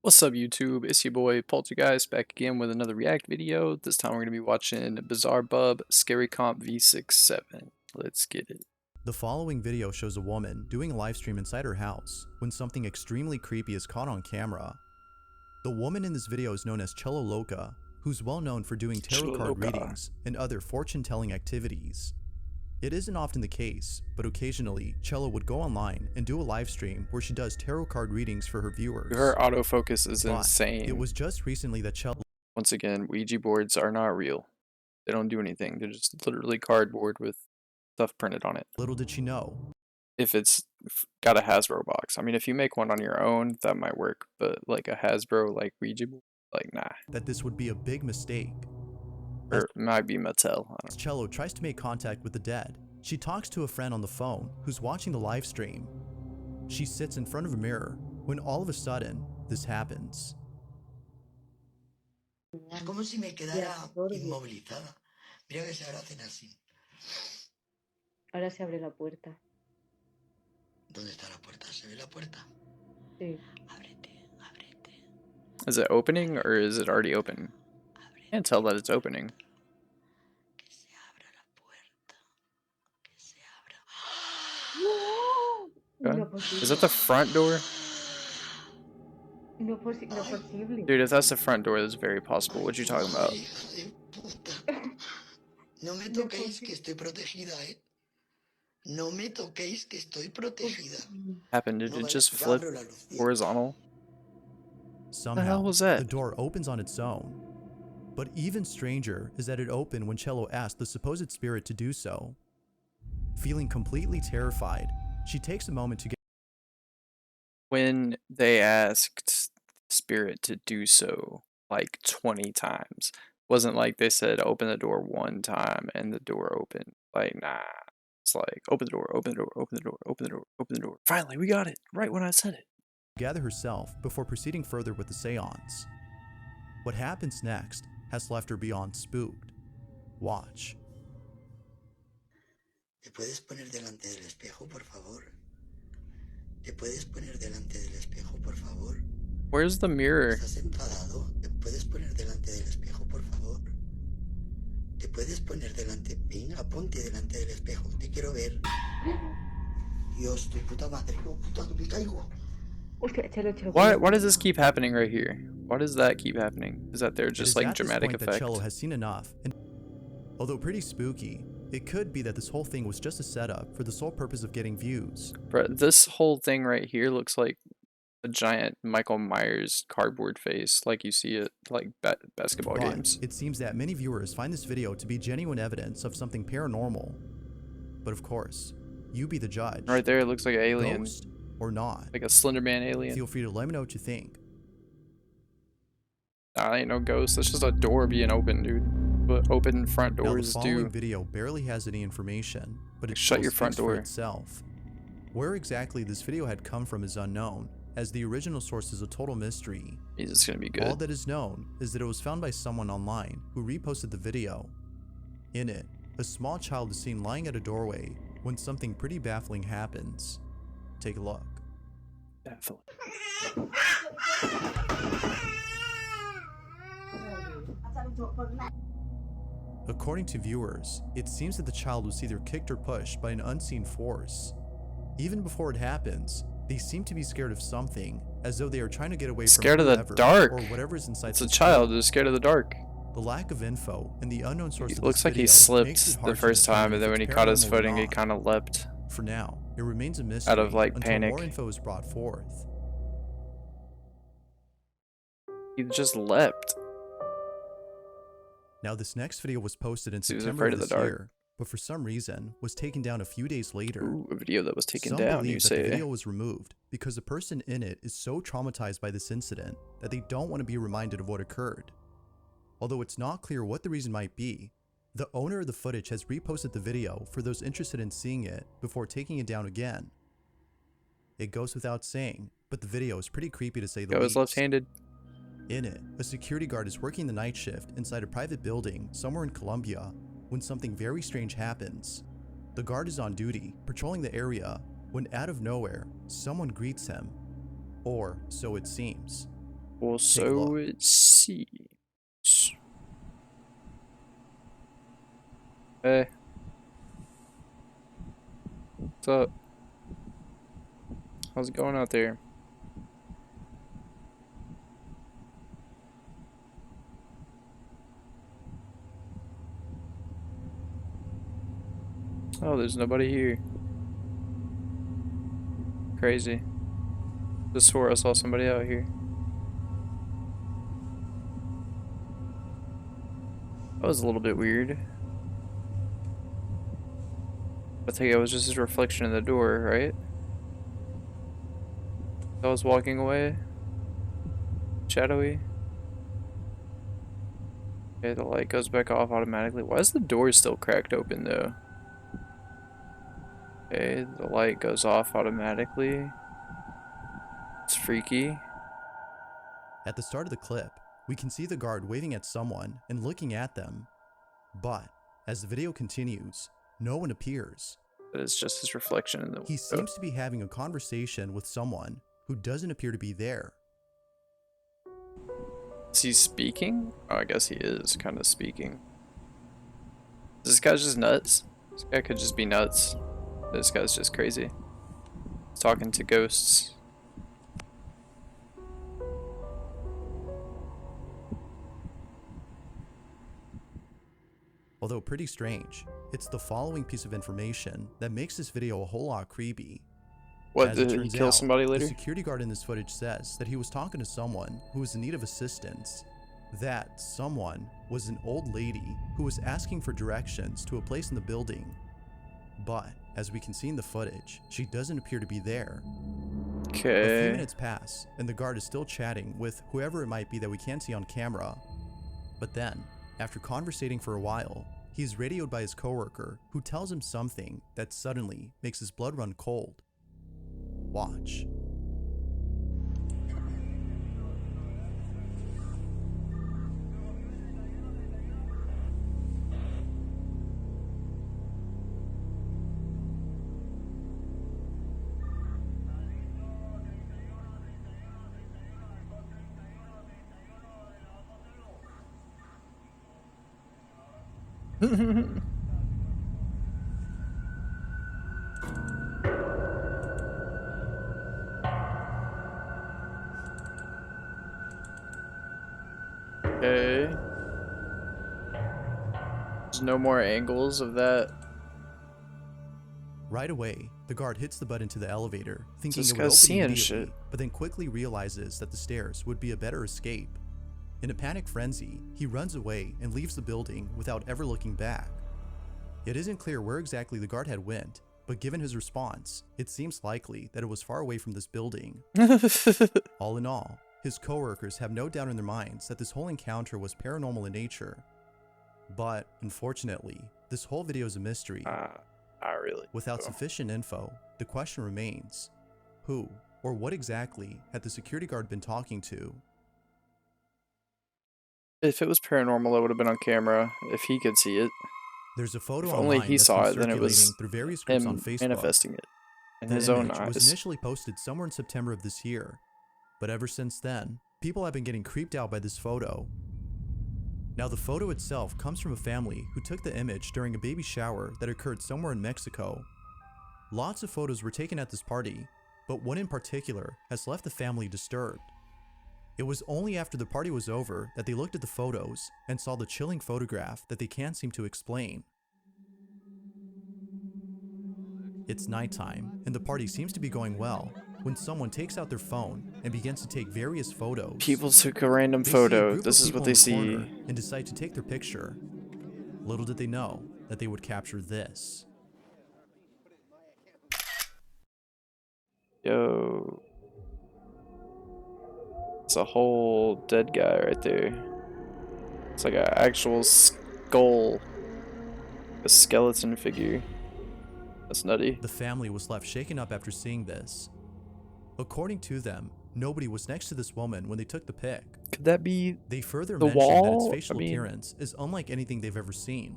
What's up YouTube? It's your boy Pohltergeist back again with another react video. This time we're going to be watching Bizarrebub Scary Comp V67. Let's get it. The following video shows a woman doing a live stream inside her house when something extremely creepy is caught on camera. The woman in this video is known as Cello Loca, who's well known for doing tarot card readings and other fortune-telling activities. It isn't often the case, but occasionally, Cello would go online and do a live stream where she does tarot card readings for her viewers. Her autofocus is But insane. it was just recently that Cello... Once again, Ouija boards are not real. They don't do anything. They're just literally cardboard with stuff printed on it. Little did she know. If it's got a Hasbro box. I mean, if you make one on your own, that might work. But like a Hasbro, like Ouija board, like nah. That this would be a big mistake. Or it might be Mattel. As Cello tries to make contact with the dead, she talks to a friend on the phone who's watching the live stream. She sits in front of a mirror when all of a sudden, this happens. Es como si me quedara inmovilizada. Mira que se ahora hacen así. Ahora se abre la puerta. ¿Dónde está la puerta? ¿Se ve la puerta? Sí. Ábrete, ábrete. Is it opening or is it already open? Ábrete. Can't tell that it's opening. Que se abra la puerta. Que se abra. Is that the front door? No, no posible. Dude, if that's the front door, that's very possible. What you talking about? Hija de puta. No me toquéis que estoy protegida, ¿eh? No me toquéis que estoy protegida. Happened? Did it just flip horizontal? Somehow, The hell was that? the door opens on its own. But even stranger is that it opened when Cello asked the supposed spirit to do so. Feeling completely terrified, she takes a moment to get... When they asked Spirit to do so like 20 times, wasn't like they said open the door one time and the door opened. Like, nah. It's like open the door, open the door, open the door, open the door, open the door. Finally, we got it right when I said it. gather herself before proceeding further with the seance. What happens next has left her beyond spooked. Watch. ¿Te puedes poner delante del espejo, por favor? ¿Te puedes poner delante del espejo, por favor? Where's the mirror? ¿Estás enfadado? ¿Te puedes poner delante del espejo, por favor? ¿Te puedes poner delante? Venga, ponte delante del espejo. Te quiero ver. Dios, tu puta madre. No, puta, que me caigo. Why does this keep happening right here? Why does that keep happening? Is that they're just like dramatic effect? That Cello has seen enough, and although pretty spooky, it could be that this whole thing was just a setup for the sole purpose of getting views. Bro, this whole thing right here looks like a giant Michael Myers cardboard face, like you see it like basketball games. It seems that many viewers find this video to be genuine evidence of something paranormal. But of course, you be the judge. Right there, it looks like an alien. Ghost or not. Like a Slender Man alien. Feel free to let me know what you think. Nah, ain't no ghost. That's just a door being open, dude. But open front doors now, the following do. video barely has any information, but it shut your front door for itself. Where exactly this video had come from is unknown, as the original source is a total mystery. It's gonna be good. All that is known is that it was found by someone online who reposted the video. In it, a small child is seen lying at a doorway when something pretty baffling happens. Take a look. Baffling. According to viewers, it seems that the child was either kicked or pushed by an unseen force. Even before it happens, they seem to be scared of something, as though they are trying to get away scared from of the dark or whatever is inside. It's a child who's scared of the dark. The lack of info and the unknown source It of looks this like he video slipped the first time, and then when he caught his footing, he kind of leapt. For now, it remains a mystery out of like until panic. more info is brought forth. He just leapt. Now, this next video was posted in He was September afraid of of this the dark. year, but for some reason was taken down a few days later. Ooh, a video that was taken Some down, believe you that say? The video was removed because the person in it is so traumatized by this incident that they don't want to be reminded of what occurred. Although it's not clear what the reason might be, the owner of the footage has reposted the video for those interested in seeing it before taking it down again. It goes without saying, but the video is pretty creepy to say the least. Go is left-handed. In it, a security guard is working the night shift inside a private building somewhere in Colombia when something very strange happens. The guard is on duty, patrolling the area, when out of nowhere, someone greets him. Or so it seems. Well, Take a so look. it seems. Hey, what's up? How's it going out there? Oh, there's nobody here. Crazy. Just swore I saw somebody out here. That was a little bit weird. I think it was just his reflection in the door, right? I was walking away. Shadowy. Okay, the light goes back off automatically. Why is the door still cracked open though? Okay, the light goes off automatically. It's freaky. At the start of the clip, we can see the guard waving at someone and looking at them. But as the video continues, no one appears. But it's just his reflection in the window. He seems to be having a conversation with someone who doesn't appear to be there. Is he speaking? Oh, I guess he is kind of speaking. This guy's just nuts. This guy could just be nuts. This guy's just crazy. He's talking to ghosts. Although pretty strange, it's the following piece of information that makes this video a whole lot creepy. What, As it did he turns kill out, somebody the later? security guard in this footage says that he was talking to someone who was in need of assistance. That someone was an old lady who was asking for directions to a place in the building. But as we can see in the footage, she doesn't appear to be there. A few Okay. minutes pass, and the guard is still chatting with whoever it might be that we can't see on camera. But then, after conversating for a while, he is radioed by his coworker, who tells him something that suddenly makes his blood run cold. Watch. Okay. There's no more angles of that. Right away, the guard hits the button to the elevator, thinking This it would guy's open seeing immediately, shit. but then quickly realizes that the stairs would be a better escape. In a panic frenzy, he runs away and leaves the building without ever looking back. It isn't clear where exactly the guard had went, but given his response, it seems likely that it was far away from this building. All in all, his coworkers have no doubt in their minds that this whole encounter was paranormal in nature. But, unfortunately, this whole video is a mystery. Not really. Without Oh. sufficient info, the question remains, who or what exactly had the security guard been talking to? If it was paranormal, it would have been on camera. If he could see it. There's a photo If only online he that's saw been it, then it was circulating through various groups on him Facebook. manifesting it in The his own image was eyes. initially posted somewhere in September of this year, but ever since then, people have been getting creeped out by this photo. Now, the photo itself comes from a family who took the image during a baby shower that occurred somewhere in Mexico. Lots of photos were taken at this party, but one in particular has left the family disturbed. It was only after the party was over that they looked at the photos and saw the chilling photograph that they can't seem to explain. It's nighttime, and the party seems to be going well, when someone takes out their phone and begins to take various photos. People took a random They see a photo. group This of is people what in they the see. corner and decide to take their picture. Little did they know that they would capture this. Yo. It's a whole dead guy right there. It's like an actual skull. A skeleton figure. That's nutty. The family was left shaken up after seeing this. According to them, nobody was next to this woman when they took the pic. Could that be They further the mentioned that its wall? facial I mean- appearance is unlike anything they've ever seen.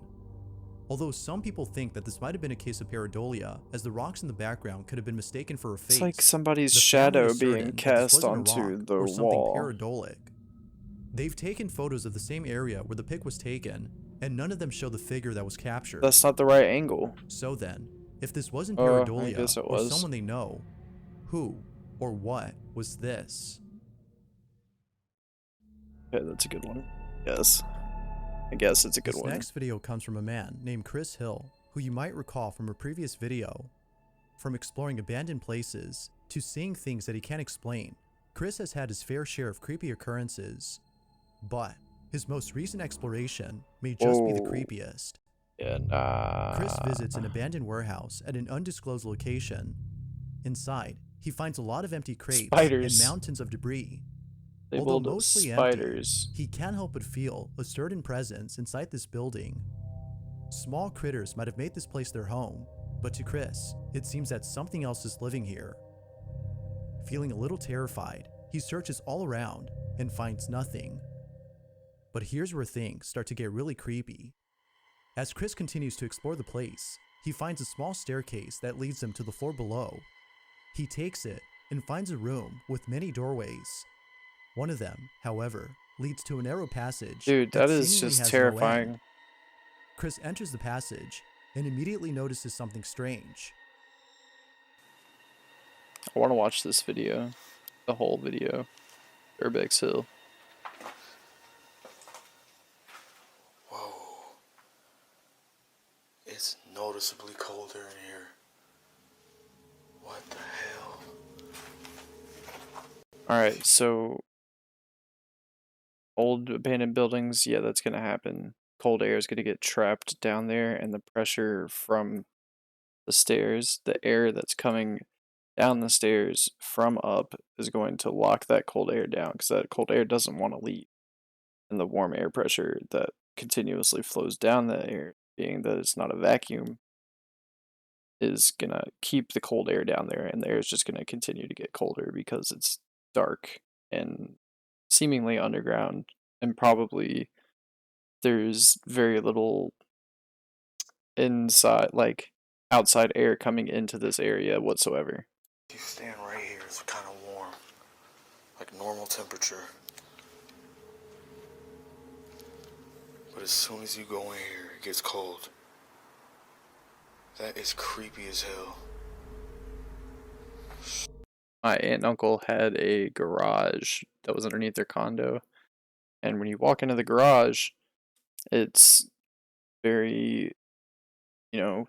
Although some people think that this might have been a case of pareidolia, as the rocks in the background could have been mistaken for a face. It's like somebody's The family shadow is being certain that this cast wasn't a onto rock the or something wall. pareidolic. They've taken photos of the same area where the pic was taken, and none of them show the figure that was captured. That's not the right angle. So then, if this wasn't I pareidolia guess it or was. someone they know, who or what was this? Okay, that's a good one. Yes. I guess it's a good This one. next video comes from a man named Chris Hill, who you might recall from a previous video. From exploring abandoned places to seeing things that he can't explain, Chris has had his fair share of creepy occurrences, but his most recent exploration may just be the Whoa. creepiest. Yeah, nah. Chris visits an abandoned warehouse at an undisclosed location. Inside, he finds a lot of empty crates Spiders. and mountains of debris. They Although build mostly spiders. empty, he can't help but feel a certain presence inside this building. Small critters might have made this place their home, but to Chris, it seems that something else is living here. Feeling a little terrified, he searches all around and finds nothing. But here's where things start to get really creepy. As Chris continues to explore the place, he finds a small staircase that leads him to the floor below. He takes it and finds a room with many doorways. One of them, however, leads to a narrow passage. Dude, that is seemingly just has no end. terrifying. Chris enters the passage and immediately notices something strange. I want to watch this video. The whole video. Urbex Hill. Whoa. It's noticeably colder in here. What the hell? Alright, so old abandoned buildings, yeah, that's gonna happen. Cold air is gonna get trapped down there, and the pressure from the stairs, the air that's coming down the stairs from up is going to lock that cold air down, because that cold air doesn't want to leave. And the warm air pressure that continuously flows down the air, being that it's not a vacuum, is gonna keep the cold air down there, and the air is just gonna continue to get colder because it's dark and seemingly underground, and probably there's very little inside, like outside air coming into this area whatsoever. You stand right here, it's kind of warm. Like normal temperature. But as soon as you go in here, it gets cold. That is creepy as hell. My aunt and uncle had a garage that was underneath their condo, and when you walk into the garage, it's very, you know,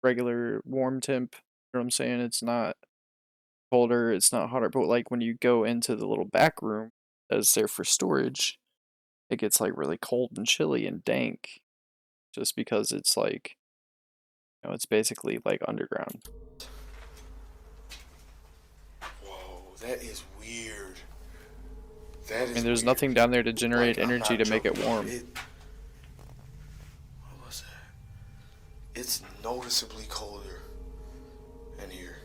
regular warm temp. You know what I'm saying? It's not colder, it's not hotter, but like when you go into the little back room that's there for storage, it gets like really cold and chilly and dank, just because it's like, you know, it's basically like underground. Whoa, that is weird. That is I mean, there's weird. nothing down there to generate Like, I'm energy not to make it joking. warm. What was that? It's noticeably colder in here.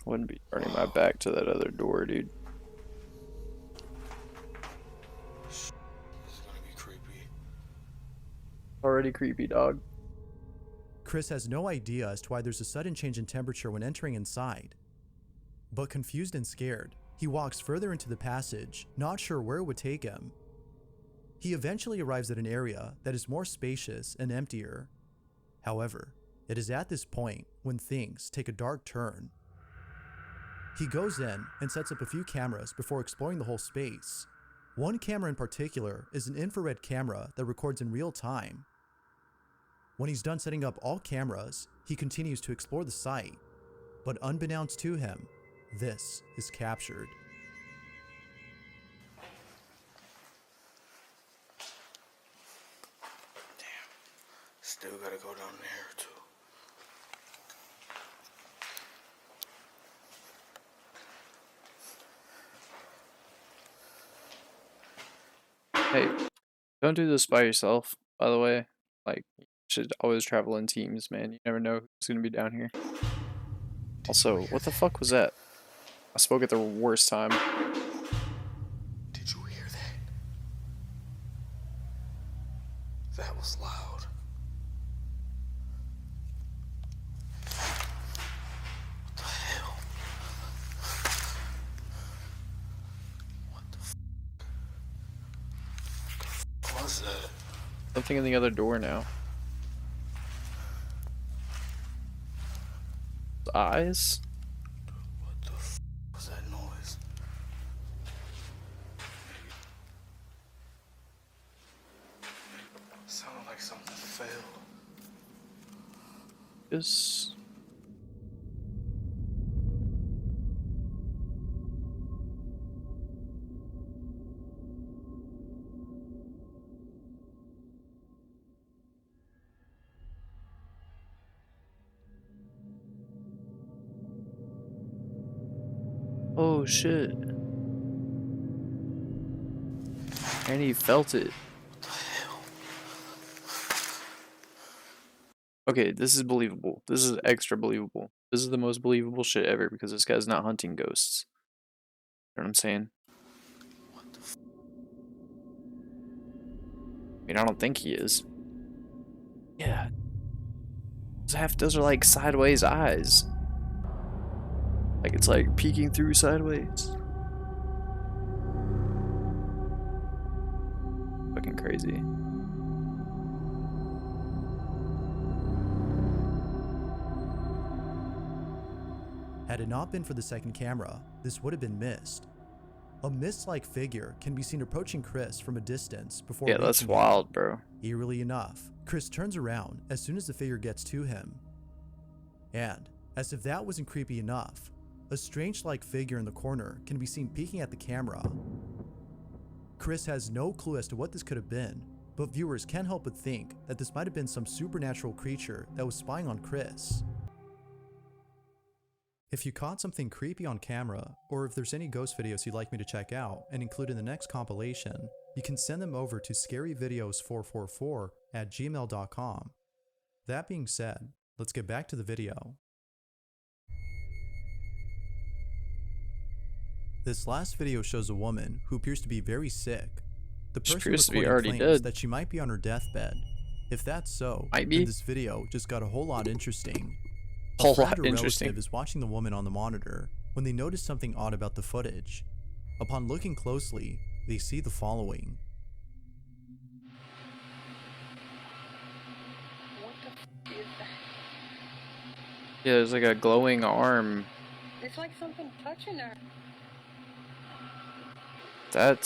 Wouldn't be turning my back to that other door, dude. This is gonna be creepy. Already creepy, dog. Chris has no idea as to why there's a sudden change in temperature when entering inside. But confused and scared, he walks further into the passage, not sure where it would take him. He eventually arrives at an area that is more spacious and emptier. However, it is at this point when things take a dark turn. He goes in and sets up a few cameras before exploring the whole space. One camera in particular is an infrared camera that records in real time. When he's done setting up all cameras, he continues to explore the site. But unbeknownst to him, this is captured. Still gotta go down there too. Hey, don't do this by yourself, by the way. Like, you should always travel in teams, man. You never know who's gonna be down here. Also, what the fuck was that? I spoke at the worst time. Did you hear that? That was loud. What the hell? What the fuck was that? Something in the other door now. Eyes? What the fuck was that noise? Sounded like something fell. This. Oh shit. And he felt it. What the hell? Okay, this is believable. This is extra believable. This is the most believable shit ever because this guy's not hunting ghosts. You know what I'm saying? What the fuck? I mean, I don't think he is. Yeah. Those are like sideways eyes. Like it's like peeking through sideways. Fucking crazy. Had it not been for the second camera, this would have been missed. A mist-like figure can be seen approaching Chris from a distance before Yeah, that's reaching him. wild, bro. Eerily enough, Chris turns around as soon as the figure gets to him. And, as if that wasn't creepy enough, a strange-like figure in the corner can be seen peeking at the camera. Chris has no clue as to what this could have been, but viewers can't help but think that this might have been some supernatural creature that was spying on Chris. If you caught something creepy on camera, or if there's any ghost videos you'd like me to check out and include in the next compilation, you can send them over to scaryvideos444@gmail.com. That being said, let's get back to the video. This last video shows a woman who appears to be very sick. The She person appears to be recording already claims dead. that she might be on her deathbed. If that's so, Might be. then this video just got a whole lot interesting. A Whole friend lot or interesting. relative is watching the woman on the monitor when they notice something odd about the footage. Upon looking closely, they see the following. What the f is that? Yeah, there's like a glowing arm. It's like something touching her. That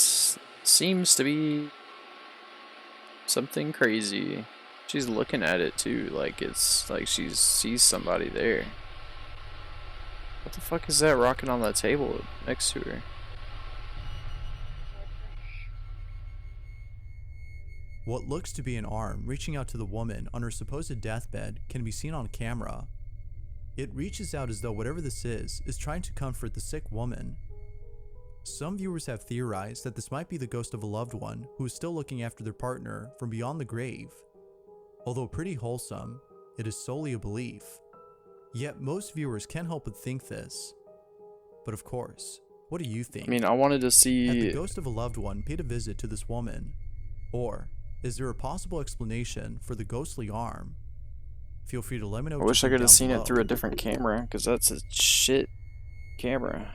seems to be something crazy. She's looking at it too, like it's like she sees somebody there. What the fuck is that rocking on that table next to her? What looks to be an arm reaching out to the woman on her supposed deathbed can be seen on camera. It reaches out as though whatever this is trying to comfort the sick woman. Some viewers have theorized that this might be the ghost of a loved one who is still looking after their partner from beyond the grave. Although pretty wholesome, it is solely a belief. Yet most viewers can't help but think this. But of course, what do you think? I mean, I wanted to Had the see. ghost of a loved one paid a visit to this woman? Or is there a possible explanation for the ghostly arm? Feel free to let me know. I wish I could have seen it through a different camera, because that's a shit camera.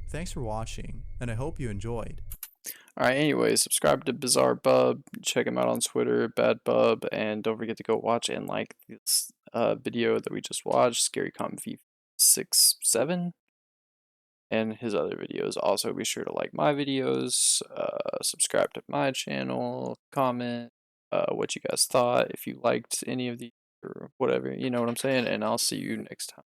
Thanks for watching, and I hope you enjoyed. Alright, anyway, subscribe to Bizarrebub, check him out on Twitter, BadBub, and don't forget to go watch and like this video that we just watched, Scary Comment V67, and his other videos. Also, be sure to like my videos, subscribe to my channel, comment what you guys thought, if you liked any of these, or whatever, you know what I'm saying, and I'll see you next time.